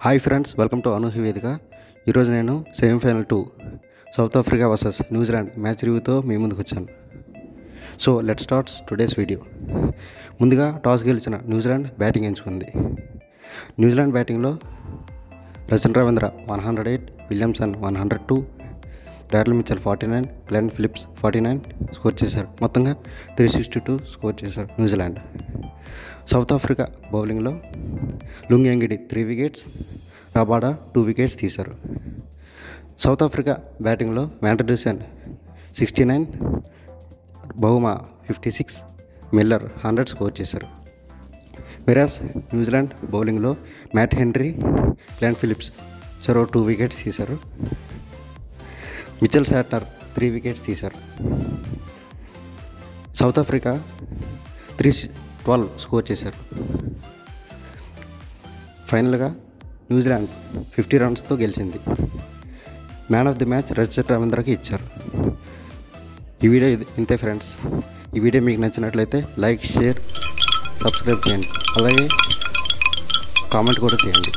Hi friends, welcome to Anuhi Vedika. ఈరోజు నేను semifinal 2 south Africa versus New Zealand match రివ్యూతో మీ ముందుకు వచ్చాను. So let starts today's video. ముందుగా టాస్ గెలిచిన న్యూజిలాండ్ బ్యాటింగ్ ఎంచుకుంది. న్యూజిలాండ్ బ్యాటింగ్లో Rachin Ravindra 108, Williamson 102, Daryl Mitchell 49, Glenn Phillips 49 score చేశారు. మొత్తంగా 362 స్కోర్ చేశారు న్యూజిలాండ్. సౌత్ ఆఫ్రికా బౌలింగ్లో Lungi Ngidi 3 wickets, Rabada 2 wickets తీశారు. సౌత్ ఆఫ్రికా బ్యాటింగ్లో వ్యాండర్డూసెన్ 69, బౌమా 56, మిల్లర్ 100 స్కోర్ చేశారు. వెరాస్ న్యూజిలాండ్ బౌలింగ్లో మ్యాట్ హెన్రీ, గ్లెన్ ఫిలిప్స్ చెరో 2 వికెట్స్ తీశారు. మిచెల్ శాట్నర్ 3 వికెట్స్ తీశారు. సౌత్ ఆఫ్రికా 312 స్కోర్ చేశారు. ఫైనల్గా న్యూజిలాండ్ 50 రన్స్తో గెలిచింది. Man of the match Rachin రవీంద్రకి ఇచ్చారు. ఈ వీడియో ఇంతే ఫ్రెండ్స్. ఈ వీడియో మీకు నచ్చినట్లయితే లైక్, షేర్, సబ్స్క్రైబ్ చేయండి. అలాగే కామెంట్ కూడా చేయండి.